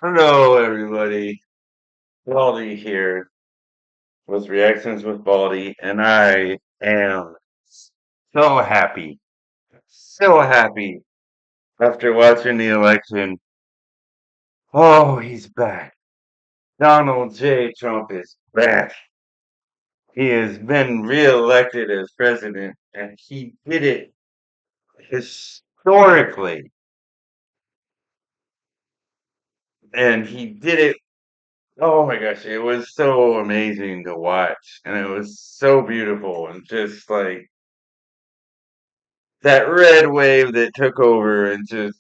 Hello, everybody. Baldy here with Reactions with Baldy, and I am so happy, so happy after watching the election. Oh, he's back. Donald J. Trump is back. He has been reelected as president, and he did it historically. And he did it. Oh my gosh, it was so amazing to watch, and it was so beautiful, and just like that red wave that took over and just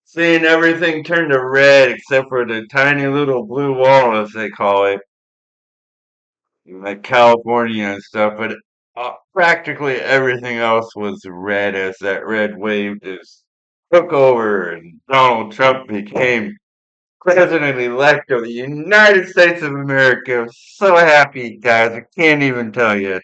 seeing everything turn to red except for the tiny little blue wall, as they call it, like California and stuff. But practically everything else was red as that red wave just took over and Donald Trump became president-elect of the United States of America. I'm so happy, guys. I can't even tell you.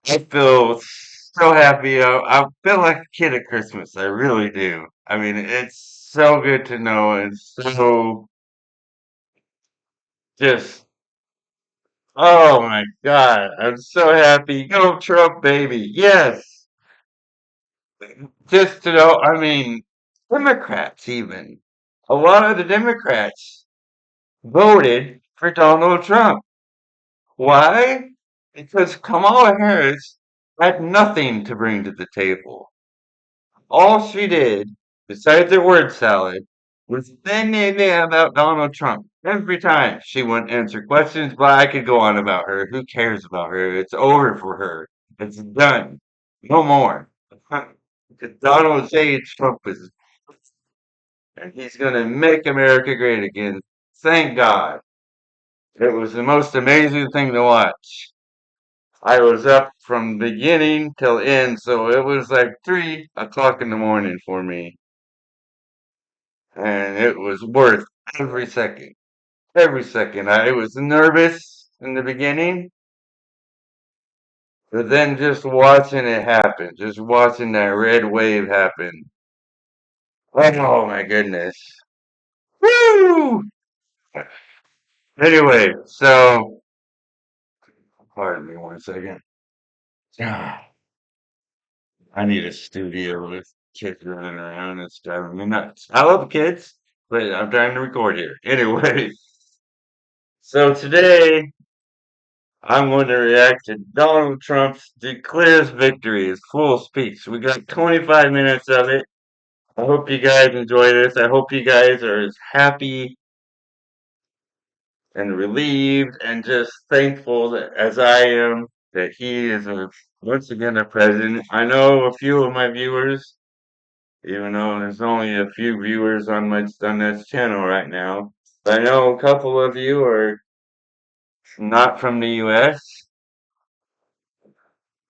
I feel so happy. I feel like a kid at Christmas. I really do. I mean, it's so good to know and so just, oh my God. I'm so happy. Go Trump, baby. Yes. Just to know, I mean, Democrats even. A lot of the Democrats voted for Donald Trump. Why? Because Kamala Harris had nothing to bring to the table. All she did, besides her word salad, was about Donald Trump. Every time she wouldn't answer questions, but I could go on about her. Who cares about her? It's over for her. It's done. No more. Because Donald J. Trump is, and he's going to make America great again. Thank God. It was the most amazing thing to watch. I was up from beginning till end, so it was like 3 o'clock in the morning for me. And it was worth every second. Every second. I was nervous in the beginning, but then just watching it happen, just watching that red wave happen. Oh my goodness. Woo! Anyway, so pardon me 1 second. Ah, I need a studio with kids running around. It's driving me nuts. I love kids, but I'm trying to record here. Anyway, so today I'm going to react to Donald Trump's declares victory, his full speech. We got 25 minutes of it. I hope you guys enjoy this. I hope you guys are as happy and relieved and just thankful as I am that he is once again a president. I know a few of my viewers, even though there's only a few viewers on this channel right now, but I know a couple of you are not from the U.S.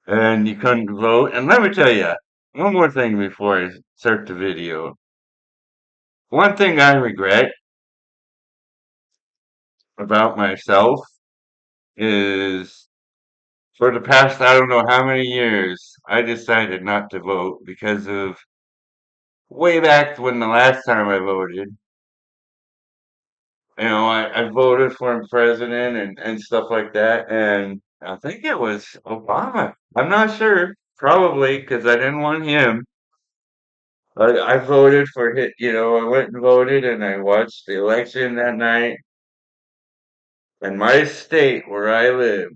and you couldn't vote. And let me tell you, one more thing before I start the video. One thing I regret about myself is for the past I don't know how many years, I decided not to vote because of way back when the last time I voted. I voted for president and stuff like that. And I think it was Obama. I'm not sure. Probably because I didn't want him. I voted for him, I went and voted and I watched the election that night. In my state where I live,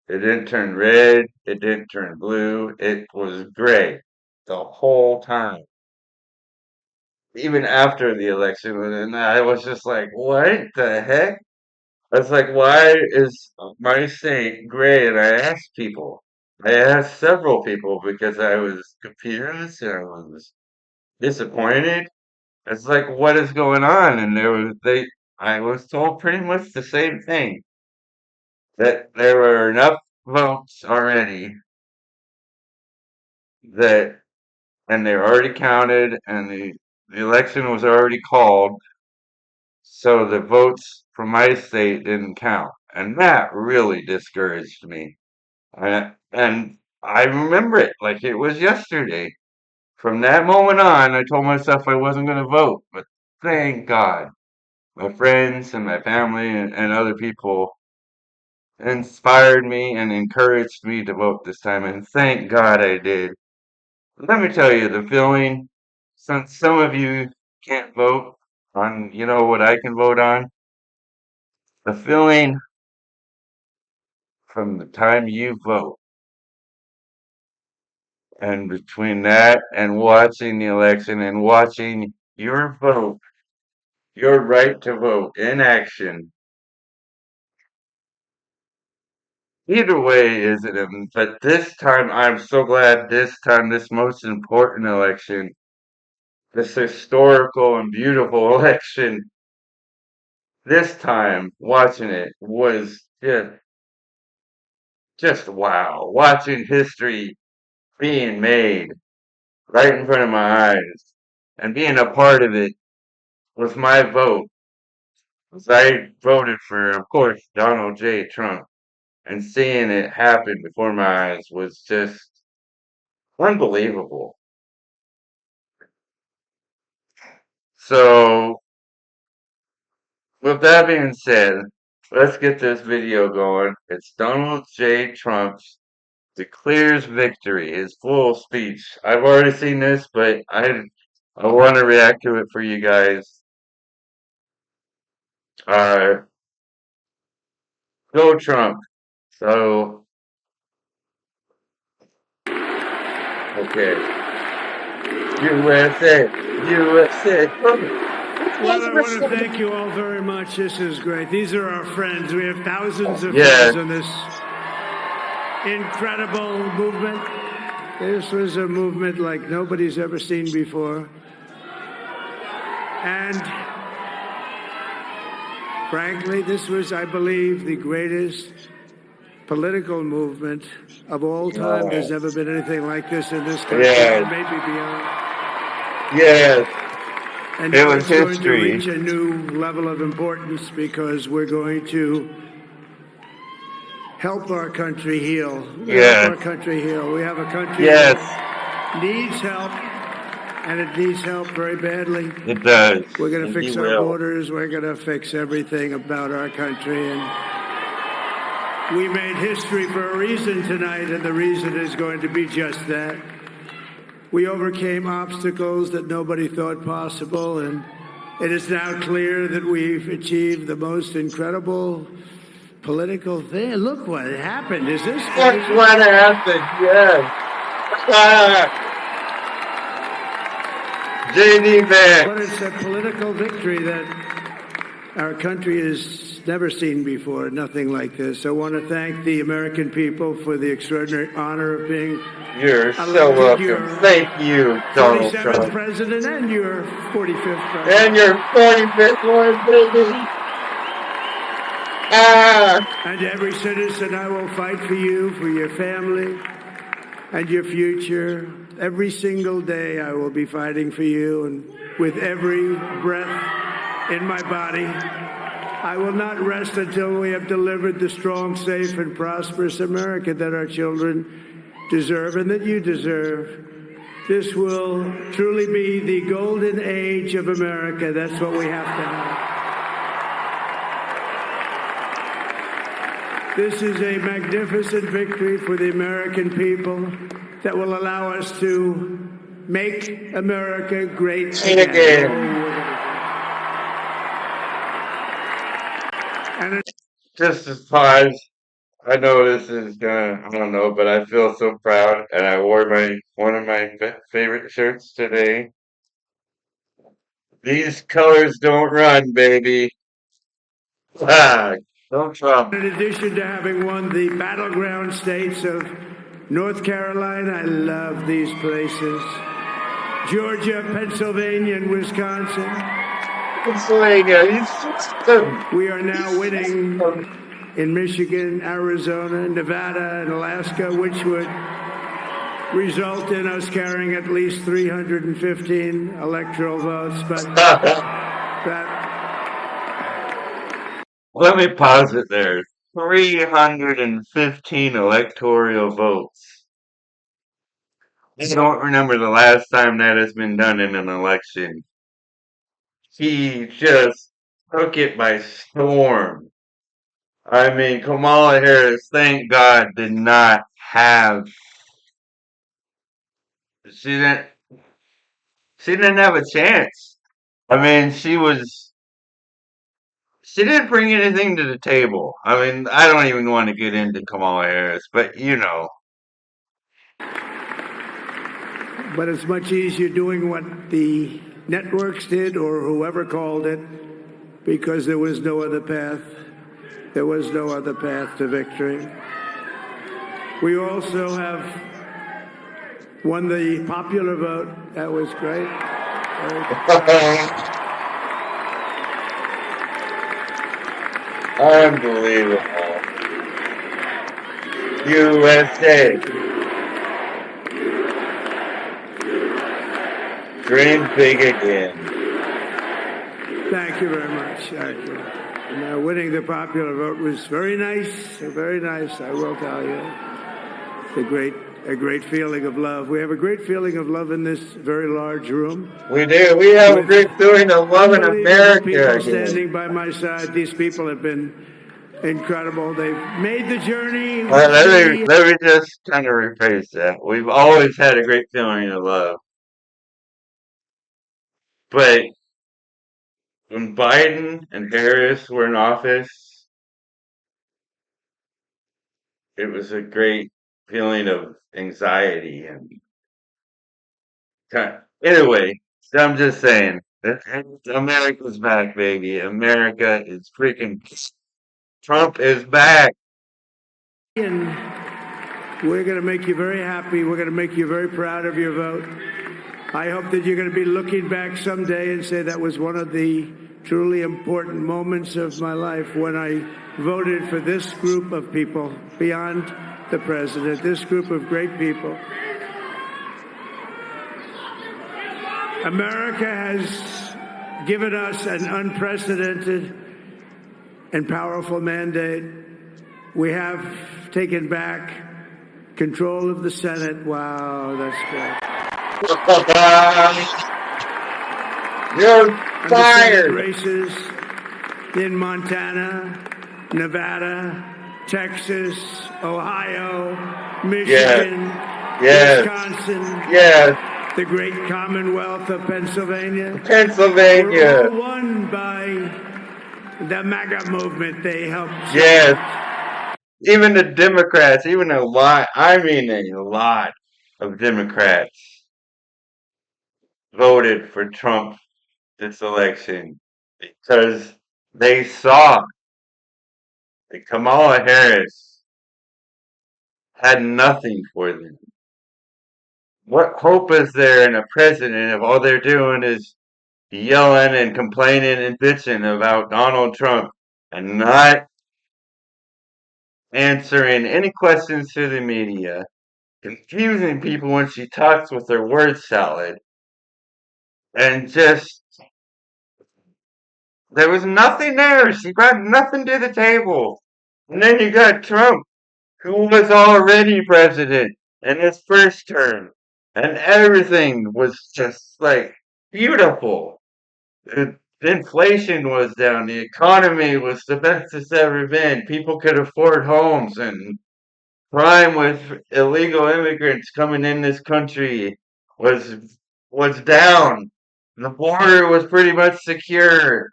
it didn't turn red, it didn't turn blue, it was gray the whole time. Even after the election, and I was just like, what the heck? I was like, why is my state gray? And I asked several people because I was confused and I was disappointed. It's like, what is going on? And I was told pretty much the same thing, that there were enough votes already that, and they were already counted, and the election was already called, so the votes from my state didn't count, and that really discouraged me. And I remember it like it was yesterday. From that moment on, I told myself I wasn't going to vote, but thank God, my friends and my family and other people inspired me and encouraged me to vote this time, and thank God I did. Let me tell you the feeling, since some of you can't vote on, what I can vote on, the feeling from the time you vote and between that and watching the election and watching your vote, your right to vote in action. Either way is it, but this time I'm so glad this time, this most important election, this historical and beautiful election, this time watching it was just wow. Watching history being made right in front of my eyes and being a part of it with my vote. 'Cause I voted for, of course, Donald J. Trump, and seeing it happen before my eyes was just unbelievable. So, with that being said, let's get this video going. It's Donald J. Trump declares victory, his full speech. I've already seen this, but I want to react to it for you guys. Uh, Go Trump. So, okay. USA, USA. Well, I want to thank you all very much. This is great. These are our friends. We have thousands of Yeah, friends in this incredible movement. This was a movement like nobody's ever seen before. And frankly, this was, I believe, the greatest political movement of all time. There's never been anything like this in this country, or yeah, maybe beyond. yes. And It now was it's going to history. reach a new level of importance because we're going to help our country heal. Help Yes, our country heal. We have a country yes, that needs help, and it needs help very badly. it does. We're going to And fix you our will. borders. We're going to fix everything about our country. And we made history for a reason tonight, and the reason is going to be just that. We overcame obstacles that nobody thought possible, and it is now clear that we've achieved the most incredible political thing. Look what happened. Is this That's crazy? what happened. Yes. Ah, JD But Vance. it's a political victory that our country has never seen before, nothing like this. I want to thank the American people for the extraordinary honor of being You're so elected welcome. your Thank you, Donald 47th Trump. president and your 45th And president. your 45th one, baby. Ah, And every citizen, I will fight for you, for your family, and your future. Every single day, I will be fighting for you, and with every breath in my body, I will not rest until we have delivered the strong, safe, and prosperous America that our children deserve and that you deserve. This will truly be the golden age of America. That's what we have to have. This is a magnificent victory for the American people that will allow us to make America great again. again. And Just as pause. I know this is gonna, I don't know, but I feel so proud, and I wore one of my favorite shirts today. These colors don't run, baby. Ah, don't Trump. in addition to having won the battleground states of North Carolina, I love these places. Georgia, Pennsylvania, and Wisconsin. Pennsylvania, he's system. We are now winning in Michigan, Arizona, Nevada, and Alaska, which would result in us carrying at least 315 electoral votes. But that Let me pause it there. 315 electoral votes. I don't remember the last time that has been done in an election. He just took it by storm. I mean, Kamala Harris, thank God, did not have she didn't she didn't have a chance. I mean, she didn't bring anything to the table. I mean, I don't even want to get into Kamala Harris, but But it's much easier doing what the networks did or whoever called it because there was no other path. There was no other path to victory. We also have won the popular vote. That was great. Unbelievable. USA. Dream big again. Thank you very much. Thank you. And, winning the popular vote was very nice. Very nice, I will tell you. A great feeling of love. We have a great feeling of love in this very large room. We do. We have a great feeling of love in America. People standing by my side. These people have been incredible. They've made the journey. Let me just kind of rephrase that. We've always had a great feeling of love. But when Biden and Harris were in office, it was a great feeling of anxiety and anyway, so I'm just saying, America's back, baby. America is freaking. Trump is back. And we're going to make you very happy. We're going to make you very proud of your vote. I hope that you're going to be looking back someday and say that was one of the truly important moments of my life when I voted for this group of people beyond the president, this group of great people. America has given us an unprecedented and powerful mandate. We have taken back control of the Senate. Wow, that's great. You're fired. Races in Montana, Nevada, Texas, Ohio, Michigan, Wisconsin, the great Commonwealth of Pennsylvania. Were all won by the MAGA movement. They helped. Even the Democrats, even a lot of Democrats voted for Trump this election because they saw that Kamala Harris had nothing for them. What hope is there in a president if all they're doing is yelling and complaining and bitching about Donald Trump and not answering any questions to the media, confusing people when she talks with her word salad, and just there was nothing there. She brought nothing to the table. And then you got Trump, who was already president in his first term, and everything was just like beautiful. The inflation was down. The economy was the best it's ever been. People could afford homes, and crime with illegal immigrants coming in this country was down. The border was pretty much secure.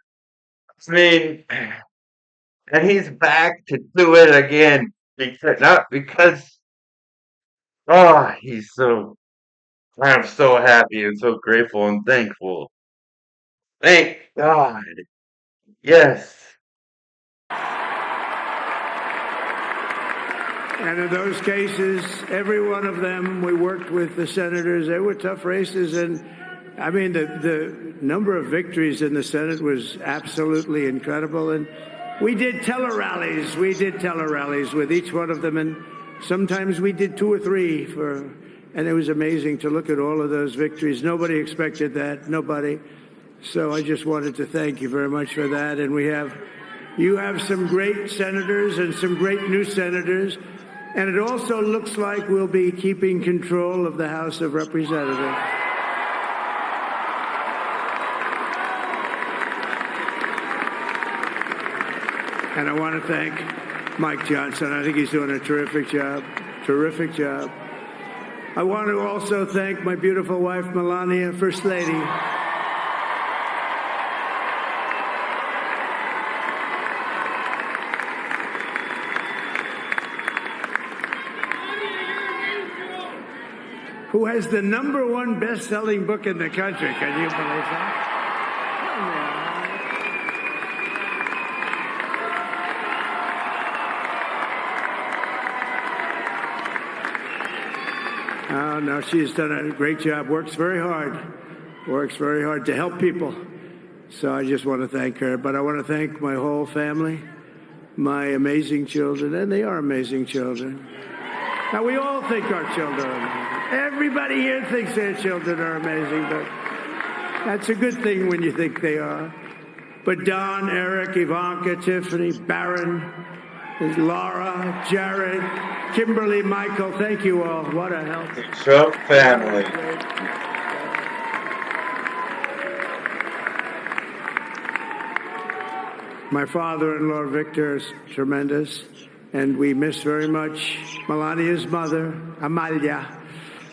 I mean, and he's back to do it again because not because he's so I'm so happy and so grateful and thankful. Thank God. Yes. And in those cases, every one of them, we worked with the senators. They were tough races. And I mean, the number of victories in the Senate was absolutely incredible. And we did tele-rallies. We did tele-rallies with each one of them. And sometimes we did 2 or 3 and it was amazing to look at all of those victories. Nobody expected that. Nobody. So I just wanted to thank you very much for that. And you have some great senators and some great new senators. And it also looks like we'll be keeping control of the House of Representatives. And I want to thank Mike Johnson. I think he's doing a terrific job. Terrific job. I want to also thank my beautiful wife, Melania, First Lady. Who has the #1 best-selling book in the country. Can you believe that? Oh, no, she's done a great job. Works very hard to help people. So I just want to thank her. But I want to thank my whole family, my amazing children, and they are amazing children. Now, we all think our children are amazing. Everybody here thinks their children are amazing, but that's a good thing when you think they are. But Don, Eric, Ivanka, Tiffany, Barron, Laura, Jared, Kimberly, Michael, thank you all. What a help. The Trump family. My father-in-law, Victor, is tremendous. And we miss very much Melania's mother, Amalia.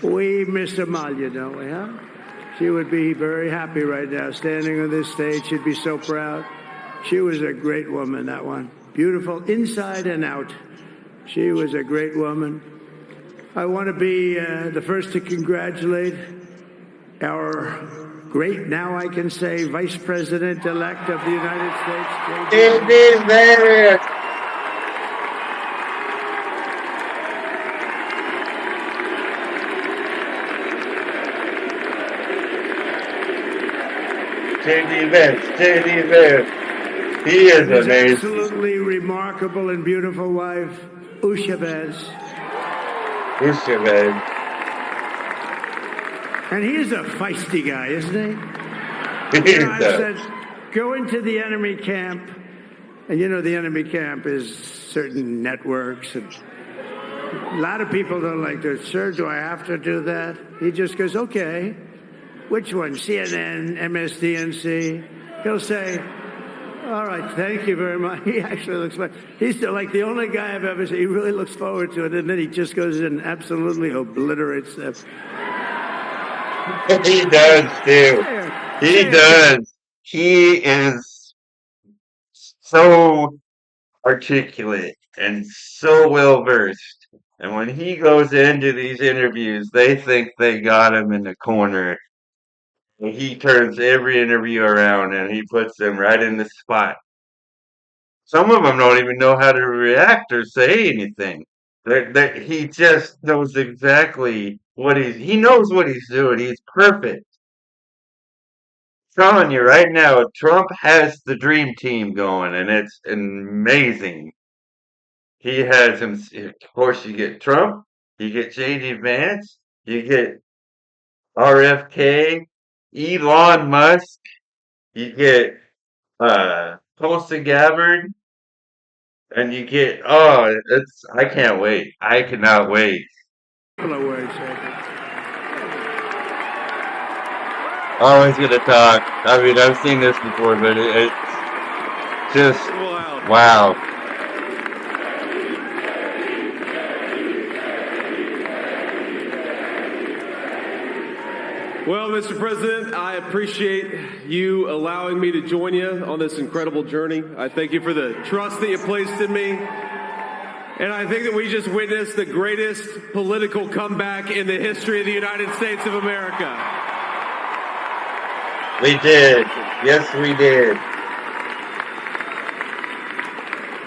We miss Amalia, don't we, huh? She would be very happy right now, standing on this stage. She'd be so proud. She was a great woman, that one. Beautiful inside and out. She was a great woman. I want to be the first to congratulate our great, now I can say, Vice President-elect of the United States. It is there. JD Vance. He is His amazing. absolutely remarkable and beautiful wife, Usha Vance. And he's a feisty guy, isn't he? I've said, go into the enemy camp, and you know the enemy camp is certain networks, and a lot of people don't like this. Sir, do I have to do that? He just goes, okay. Which one? CNN, MSDNC? He'll say, all right, thank you very much. He actually looks like, he's like the only guy I've ever seen. He really looks forward to it, and then he just goes in and absolutely obliterates them. He does, too. He does. He is so articulate and so well-versed. And when he goes into these interviews, they think they got him in the corner. He turns every interview around and he puts them right in the spot. Some of them don't even know how to react or say anything. He just knows exactly he knows what he's doing. He's perfect. I'm telling you right now, Trump has the dream team going and it's amazing. He has him, of course, you get Trump, you get JD Vance, you get RFK, Elon Musk, you get Tulsi Gabbard, and you get I can't wait. I cannot wait. Always gonna talk. I mean, I've seen this before, but it's just wow. Well, Mr. President, I appreciate you allowing me to join you on this incredible journey. I thank you for the trust that you placed in me. And I think that we just witnessed the greatest political comeback in the history of the United States of America. We did. Yes, we did.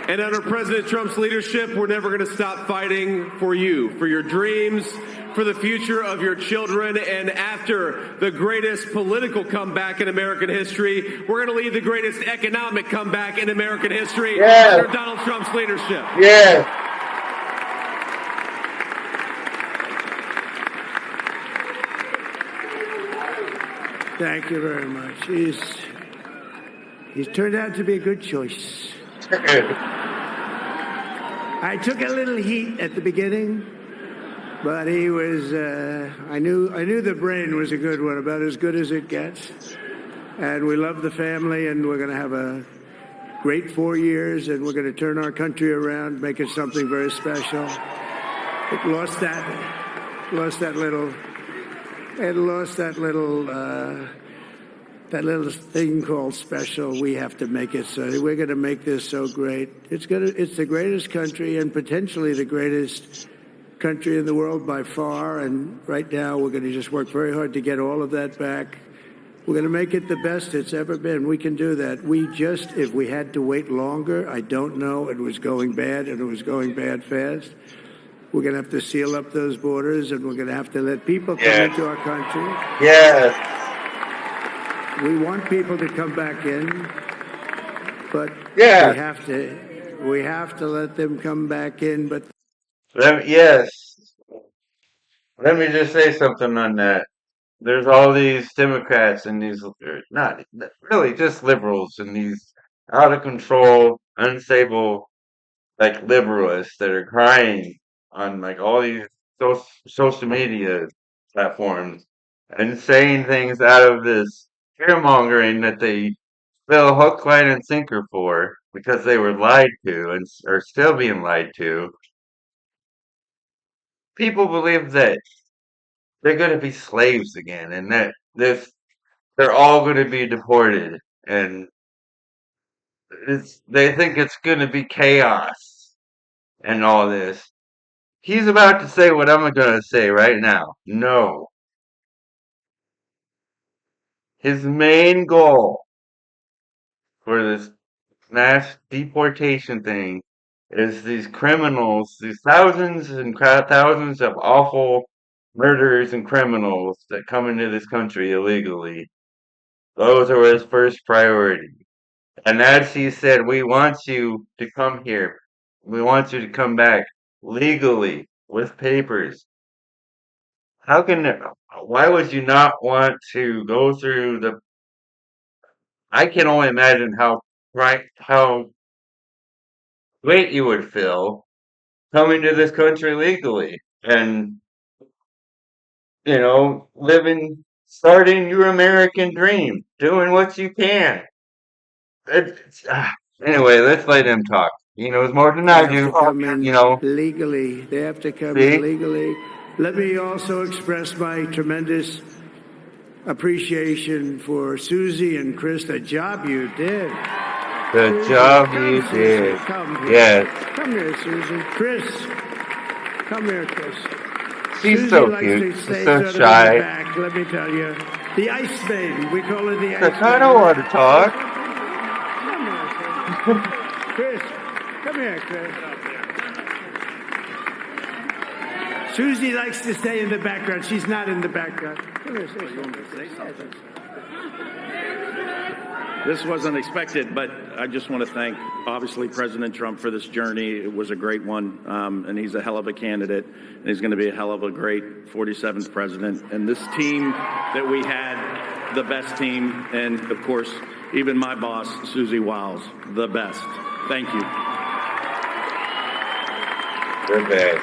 And under President Trump's leadership, we're never going to stop fighting for you, for your dreams, for the future of your children. And after the greatest political comeback in American history, we're going to lead the greatest economic comeback in American history under Donald Trump's leadership. Yes. Thank you very much. He's turned out to be a good choice. I took a little heat at the beginning, but he was. I knew the brain was a good one, about as good as it gets. And we love the family, and we're going to have a great 4 years, and we're going to turn our country around, make it something very special. It lost that little thing called special. We have to make it so. We're going to make this so great. It's the greatest country, and potentially the greatest country in the world by far. And right now, we're going to just work very hard to get all of that back. We're going to make it the best it's ever been. We can do that. If we had to wait longer, I don't know. It was going bad, and it was going bad fast. We're going to have to seal up those borders, and we're going to have to let people come into our country. Yes. We want people to come back in, but we have to let them come back in. But Yes. Let me just say something on that. There's all these Democrats and these, not really just liberals and these out of control, unstable, like liberalists that are crying on like all these social media platforms and saying things out of this fear mongering that they fell hook, line, and sinker for because they were lied to and are still being lied to. People believe that they're going to be slaves again and that they're all going to be deported and they think it's going to be chaos and all this. He's about to say what I'm going to say right now. No. His main goal for this mass deportation thing is these criminals, these thousands and thousands of awful murderers and criminals that come into this country illegally. Those are his first priority. And as he said, we want you to come here. We want you to come back legally with papers. How can, why would you not want to go through I can only imagine how great you would feel coming to this country legally and, starting your American dream, doing what you can. It's, anyway, let's let him talk. He knows more than they I have to do. come in legally. They have to come in See? legally. Let me also express my tremendous appreciation for Susie and Chris, the job you did. The Susie, job come, you Susie, did. come here. Yes. Come here, Susie. Chris, come here, Chris. She's Susie so likes cute. to She's stay so sort of in the shy. back, let me tell you. The Ice Maiden. We call her the She's like, Ice I don't Maiden. want to talk. Come here, Chris. Chris, come here, Chris. Susie likes to stay in the background. She's not in the background. Come here, say something. This wasn't expected, but I just want to thank, obviously, President Trump for this journey. It was a great one, and he's a hell of a candidate, and he's going to be a hell of a great 47th president. And this team that we had, the best team, and, of course, even my boss, Susie Wiles, the best. Thank you. Good day.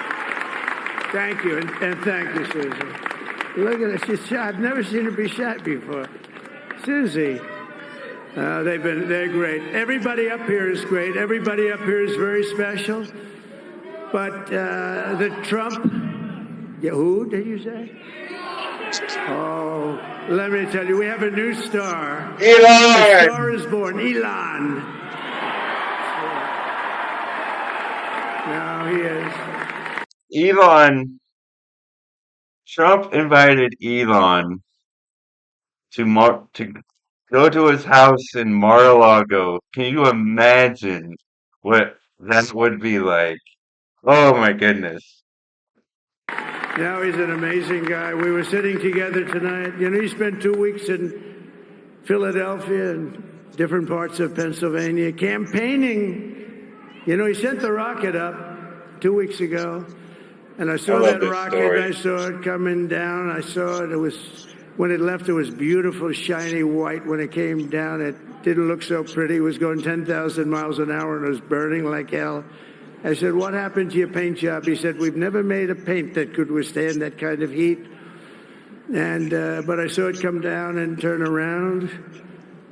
Thank you, and thank you, Susie. Look at her. She's shot. I've never seen her be shot before. Susie. They're great. Everybody up here is great. Everybody up here is very special. But the Trump, who did you say? Oh, let me tell you, we have a new star. Elon! A star is born, Elon. Now he is. Elon. Trump invited Elon to go to his house in Mar-a-Lago. Can you imagine what that would be like? Oh my goodness. Now he's an amazing guy. We were sitting together tonight. You know, he spent 2 weeks in Philadelphia and different parts of Pennsylvania campaigning. You know, he sent the rocket up 2 weeks ago, and I saw that rocket. Story. I saw it coming down. I saw it. It was, when it left, it was beautiful, shiny white. When it came down, it didn't look so pretty. It was going 10,000 miles an hour, and it was burning like hell. I said, what happened to your paint job? He said, we've never made a paint that could withstand that kind of heat. And but I saw it come down and turn around.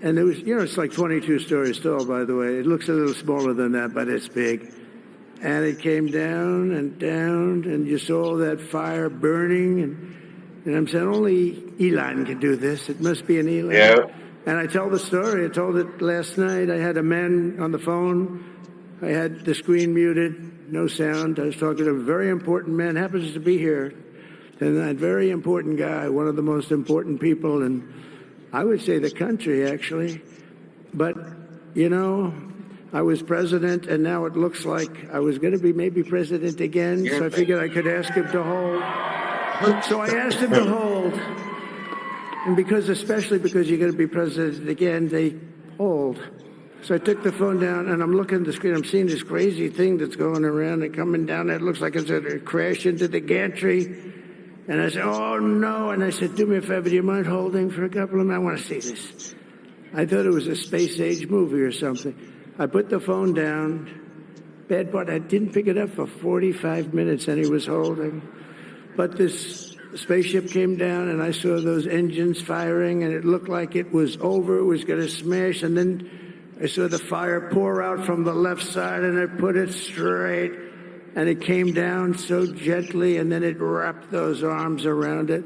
And it was, it's like 22 stories tall, by the way. It looks a little smaller than that, but it's big. And it came down, and you saw that fire burning. And I'm saying, only Elon can do this. It must be an Elon. Yeah. And I tell the story. I told it last night. I had a man on the phone. I had the screen muted, no sound. I was talking to a very important man, happens to be here. And that very important guy, one of the most important people in, I would say, the country, actually. But, I was president, and now it looks like I was going to be maybe president again, so I figured I could ask him to hold. So I asked him to hold. And especially because you're going to be president again, they hold. So I took the phone down, and I'm looking at the screen. I'm seeing this crazy thing that's going around and coming down. It looks like it's going to crash into the gantry. And I said, oh, no. And I said, do me a favor, do you mind holding for a couple of minutes? I want to see this. I thought it was a space-age movie or something. I put the phone down. Bad part, I didn't pick it up for 45 minutes, and he was holding. But this spaceship came down, and I saw those engines firing, and it looked like it was over. It was going to smash, and then I saw the fire pour out from the left side, and I put it straight, and it came down so gently, and then it wrapped those arms around it,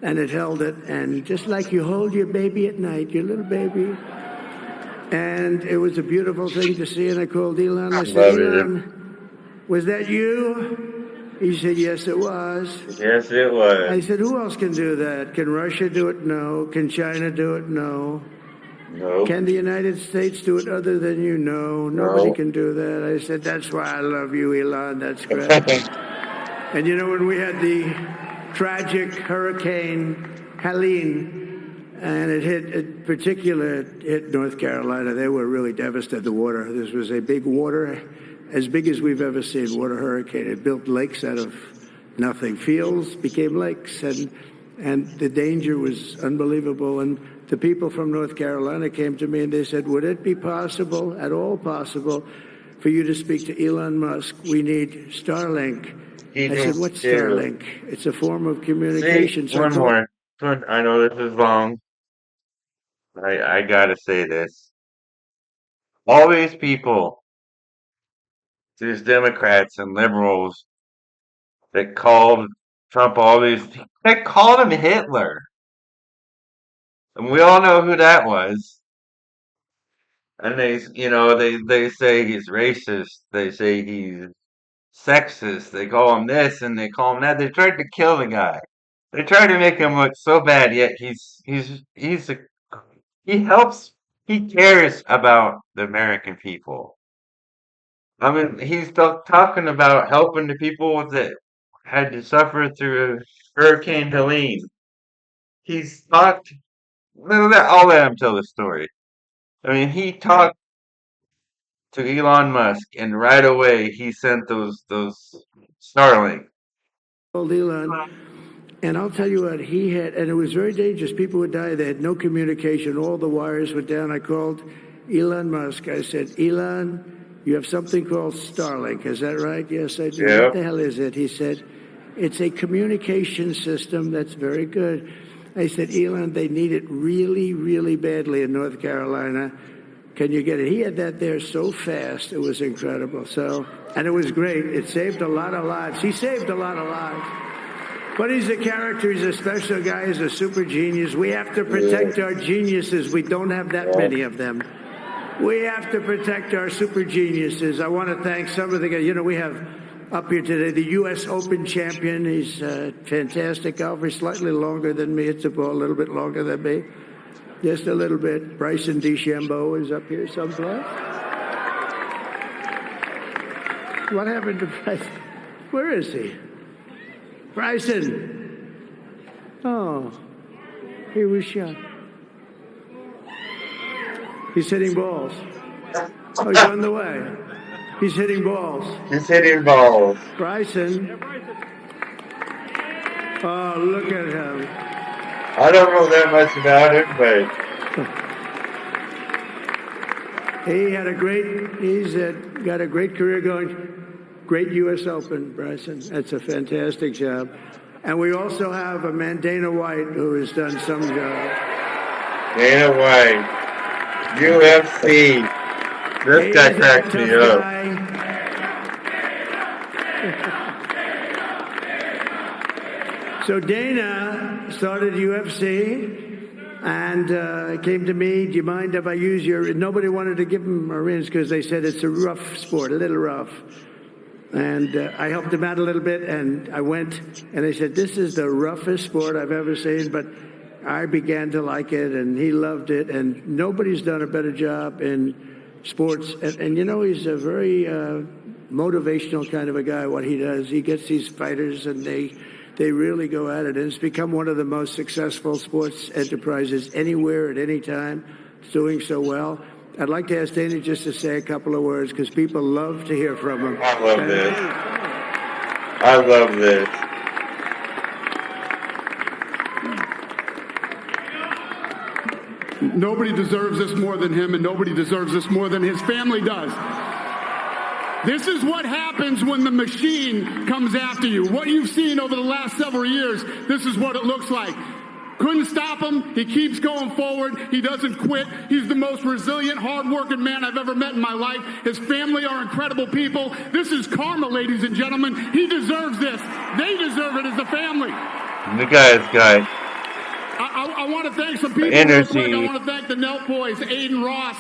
and it held it, and just like you hold your baby at night, your little baby. And it was a beautiful thing to see, and I called Elon. I said, Elon, was that you? He said, yes, it was. Yes, it was. I said, who else can do that? Can Russia do it? No. Can China do it? No. No. Can the United States do it other than you? No. Nobody can do that. I said, that's why I love you, Elon. That's great. And when we had the tragic Hurricane Helene, and it hit North Carolina, they were really devastated, the water. This was a big water, as big as we've ever seen, water hurricane. It built lakes out of nothing. Fields became lakes, and the danger was unbelievable. And the people from North Carolina came to me and they said, would it be possible, at all possible, for you to speak to Elon Musk? We need Starlink. I said, what's Starlink? It's a form of communication. See, one more. I know this is long. I gotta say this. All these people, these Democrats and liberals that called Trump they called him Hitler. And we all know who that was. And they say he's racist. They say he's sexist. They call him this and they call him that. They tried to kill the guy. They tried to make him look so bad, yet he helps, he cares about the American people. I mean, he's talking about helping the people that had to suffer through Hurricane Helene. He's talked, I'll let him tell the story. I mean, he talked to Elon Musk, and right away he sent those Starlink. Elon, and I'll tell you what, he had, and it was very dangerous. People would die. They had no communication. All the wires were down. I called Elon Musk. I said, Elon, you have something called Starlink. Is that right? Yes, I do. Yeah. What the hell is it? He said, it's a communication system that's very good. I said, Elon, they need it really, really badly in North Carolina. Can you get it? He had that there so fast. It was incredible. And it was great. It saved a lot of lives. He saved a lot of lives. But he's a character. He's a special guy. He's a super genius. We have to protect our geniuses. We don't have that many of them. We have to protect our super geniuses. I want to thank some of the guys. We have up here today the U.S. Open champion. He's a fantastic golfer. Slightly longer than me. It's a ball, a little bit longer than me. Just a little bit. Bryson DeChambeau is up here someplace. What happened to Bryson? Where is he? Bryson. Oh, he was shot. He's hitting balls. Oh, he's on the way. He's hitting balls. He's hitting balls. Bryson. Oh, look at him. I don't know that much about him, but He's got a great career going. great U.S. Open, Bryson. That's a fantastic job. And we also have a man, Dana White, who has done some job. Dana White, UFC. This guy cracks me up. So Dana started UFC and came to me, do you mind if I use your... Nobody wanted to give him a rinse because they said it's a rough sport, a little rough. And I helped him out a little bit, and I went, and they said, this is the roughest sport I've ever seen, but I began to like it, and he loved it, and nobody's done a better job in sports. And you know, he's a very motivational kind of a guy, what he does. He gets these fighters, and they really go at it. And it's become one of the most successful sports enterprises anywhere at any time. It's doing so well. I'd like to ask Dana just to say a couple of words because people love to hear from him. I love this. I love this. Nobody deserves this more than him, and nobody deserves this more than his family does. This is what happens when the machine comes after you. What you've seen over the last several years, this is what it looks like. Couldn't stop him. He keeps going forward. He doesn't quit. He's the most resilient, hard-working man I've ever met in my life. His family are incredible people. This is karma, ladies and gentlemen. He deserves this. They deserve it as a family. The guy. I want to thank some people real quick. I want to thank the Nelk boys, Aiden Ross,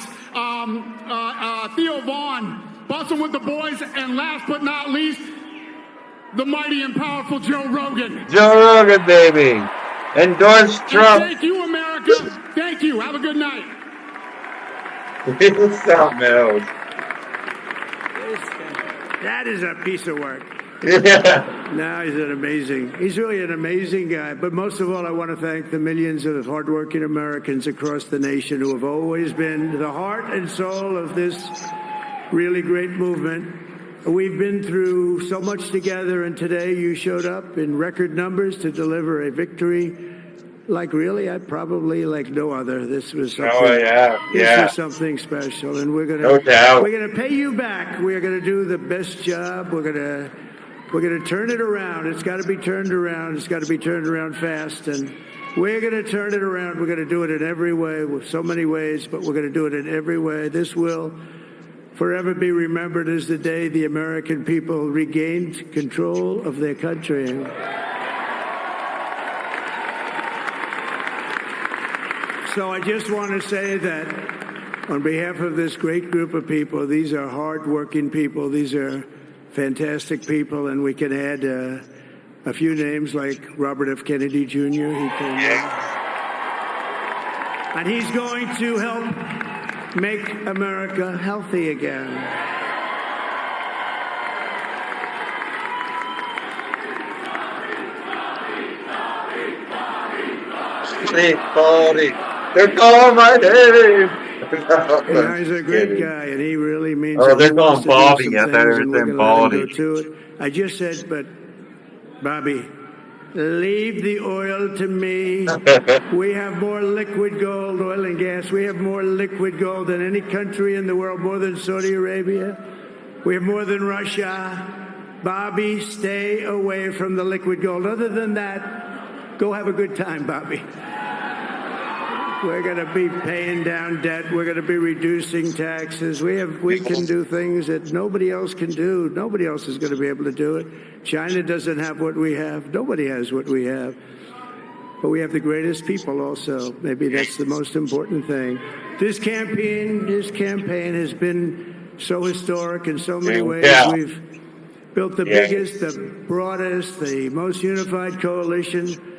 Theo Vaughn, busting with the boys, and last but not least, the mighty and powerful Joe Rogan. Joe Rogan, baby. Endorse Trump. And thank you, America. Thank you. Have a good night. Mel's. That is a piece of work. Yeah. No, he's really an amazing guy. But most of all, I want to thank the millions of hardworking Americans across the nation who have always been the heart and soul of this really great movement. We've been through so much together, and today you showed up in record numbers to deliver a victory like probably like no other. This was something, This was something special, and we're gonna pay you back. We're gonna do the best job. We're gonna turn it around. It's got to be turned around. It's got to be turned around fast, and we're gonna turn it around. We're gonna do it in every way, with so many ways, but we're gonna do it in every way. This will forever be remembered as the day the American people regained control of their country. So I just want to say that on behalf of this great group of people, these are hard-working people. These are fantastic people, and we can add a few names like Robert F. Kennedy Jr. And he's going to help make America healthy again. Baldy. They're calling my name. He's a great guy, and he really means. Oh, they're calling Bobby. I thought they were saying Baldy. I just said, but Bobby, leave the oil to me. We have more liquid gold, oil and gas. We have more liquid gold than any country in the world, more than Saudi Arabia. We have more than Russia. Bobby, stay away from the liquid gold. Other than that, go have a good time, Bobby. We're going to be paying down debt. We're going to be reducing taxes. We can do things that nobody else can do. Nobody else is going to be able to do it. China doesn't have what we have. Nobody has what we have. But we have the greatest people also. Maybe that's the most important thing. This campaign has been so historic in so many ways. We've built the biggest, the broadest, the most unified coalition.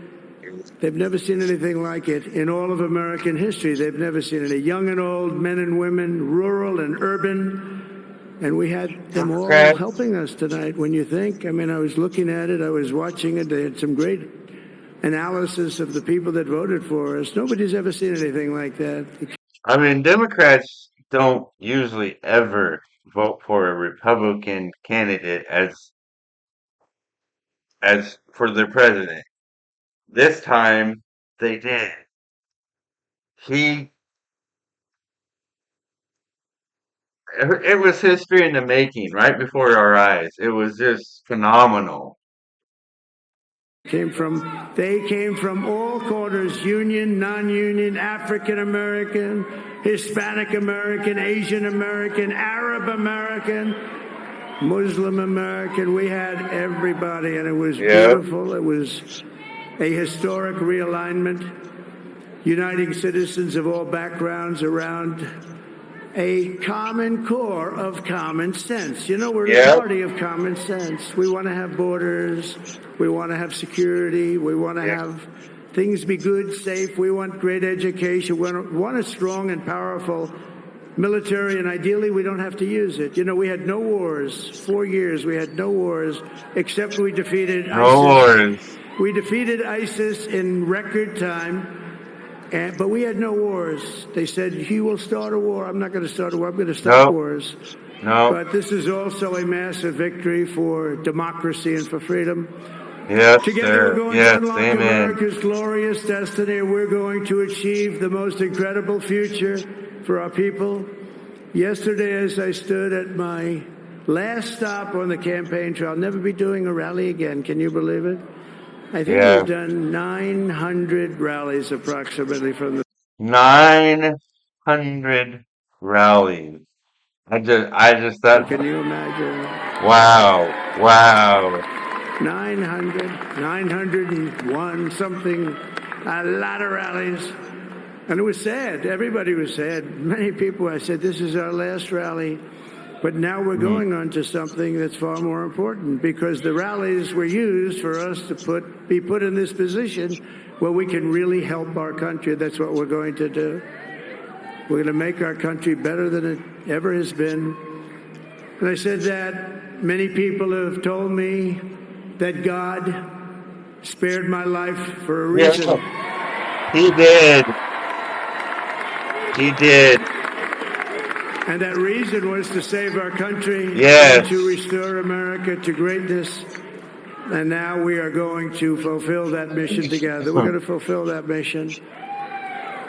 They've never seen anything like it in all of American history. They've never seen it. Young and old, men and women, rural and urban. And we had them all helping us tonight. When you think, I mean, I was looking at it, I was watching it. They had some great analysis of the people that voted for us. Nobody's ever seen anything like that. I mean, Democrats don't usually ever vote for a Republican candidate as for their president. This time they did. it was history in the making right before our eyes. It was just phenomenal. They came from all quarters, union, non-union, African American, Hispanic American, Asian American, Arab American, Muslim American. We had everybody, and it was Yep. beautiful. It was a historic realignment, uniting citizens of all backgrounds around a common core of common sense. You know, we're the Yep. party of common sense. We want to have borders. We want to have security. We want to Yep. have things be good, safe. We want great education. We want a strong and powerful military, and ideally we don't have to use it. You know, we had no wars. 4 years we had no wars, except we defeated No ISIS. wars. We defeated ISIS in record time. But we had no wars. They said, he will start a war. I'm not going to start a war. I'm going to stop Nope. wars. Nope. But this is also a massive victory for democracy and for freedom. Yes, Together we're sir. going to Yes. unlock Amen. America's glorious destiny. We're going to achieve the most incredible future for our people. Yesterday, as I stood at my last stop on the campaign trail, I'll never be doing a rally again. Can you believe it? I think Yeah. we've done 900 rallies approximately from the 900 rallies. I just that. Can you imagine? Wow. Wow. 900, 901, something, a lot of rallies. And it was sad. Everybody was sad. Many people, I said, this is our last rally. But now we're going on to something that's far more important, because the rallies were used for us to be put in this position where we can really help our country. That's what we're going to do. We're going to make our country better than it ever has been. And I said that many people have told me that God spared my life for a reason. Yeah. He did. He did. And that reason was to save our country Yes. and to restore America to greatness. And now we are going to fulfill that mission together. We're going to fulfill that mission.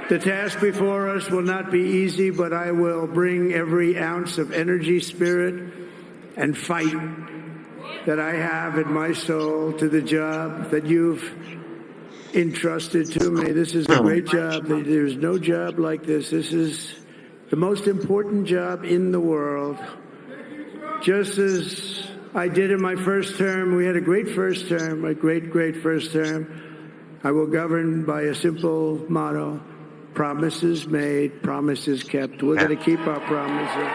The task before us will not be easy, but I will bring every ounce of energy, spirit, and fight that I have in my soul to the job that you've entrusted to me. This is a great job. There's no job like this. This is the most important job in the world. Just as I did in my first term, we had a great first term, a great, great first term. I will govern by a simple motto: promises made, promises kept. We're going to keep our promises.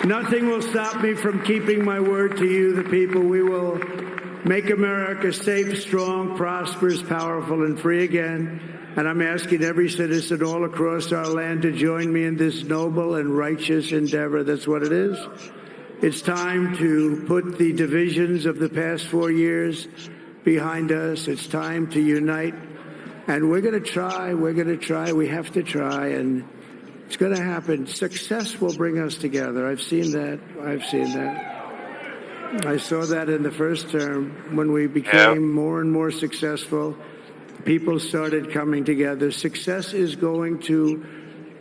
Nothing will stop me from keeping my word to you, the people. We will make America safe, strong, prosperous, powerful, and free again. And I'm asking every citizen all across our land to join me in this noble and righteous endeavor. That's what it is. It's time to put the divisions of the past 4 years behind us. It's time to unite. And we're going to try. We're going to try. We have to try. And it's going to happen. Success will bring us together. I've seen that. I've seen that. I saw that in the first term when we became more and more successful. People started coming together. Success is going to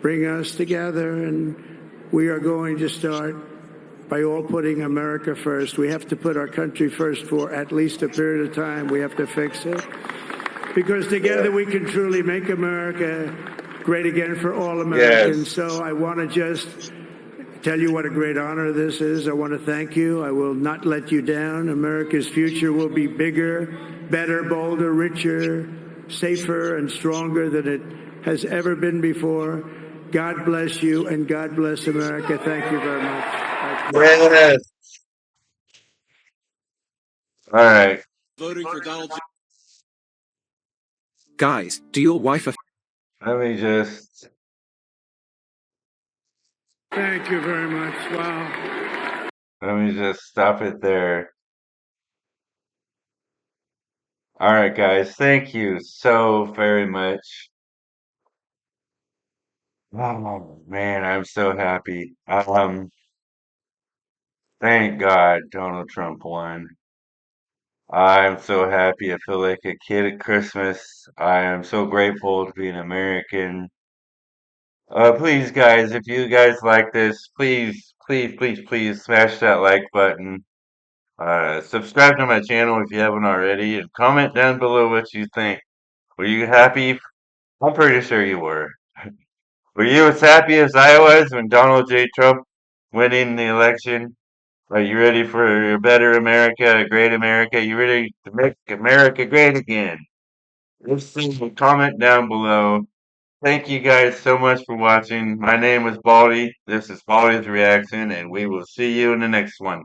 bring us together, and we are going to start by all putting America first. We have to put our country first for at least a period of time. We have to fix it, because together we can truly make America great again for all Americans. Yes. So I want to just tell you what a great honor this is. I want to thank you. I will not let you down. America's future will be bigger, better, bolder, richer, safer, and stronger than it has ever been before. God bless you, and God bless America. Thank you very much. Yes. All right. Voting for Donald J. Guys, do your wife a Let me just. Thank you very much. Wow. Let me just stop it there. All right, guys. Thank you so very much. Oh man, I'm so happy. Thank God Donald Trump won. I'm so happy. I feel like a kid at Christmas. I am so grateful to be an American. Please, guys, if you guys like this, please smash that like button. Subscribe to my channel if you haven't already, and comment down below what you think. Were you happy? I'm pretty sure you were. Were you as happy as I was when Donald J. Trump winning the election? Are you ready for a better America, a great America? You ready to make America great again? Leave a comment down below. Thank you guys so much for watching. My name is Baldy. This is Baldy's Reaction, and we will see you in the next one.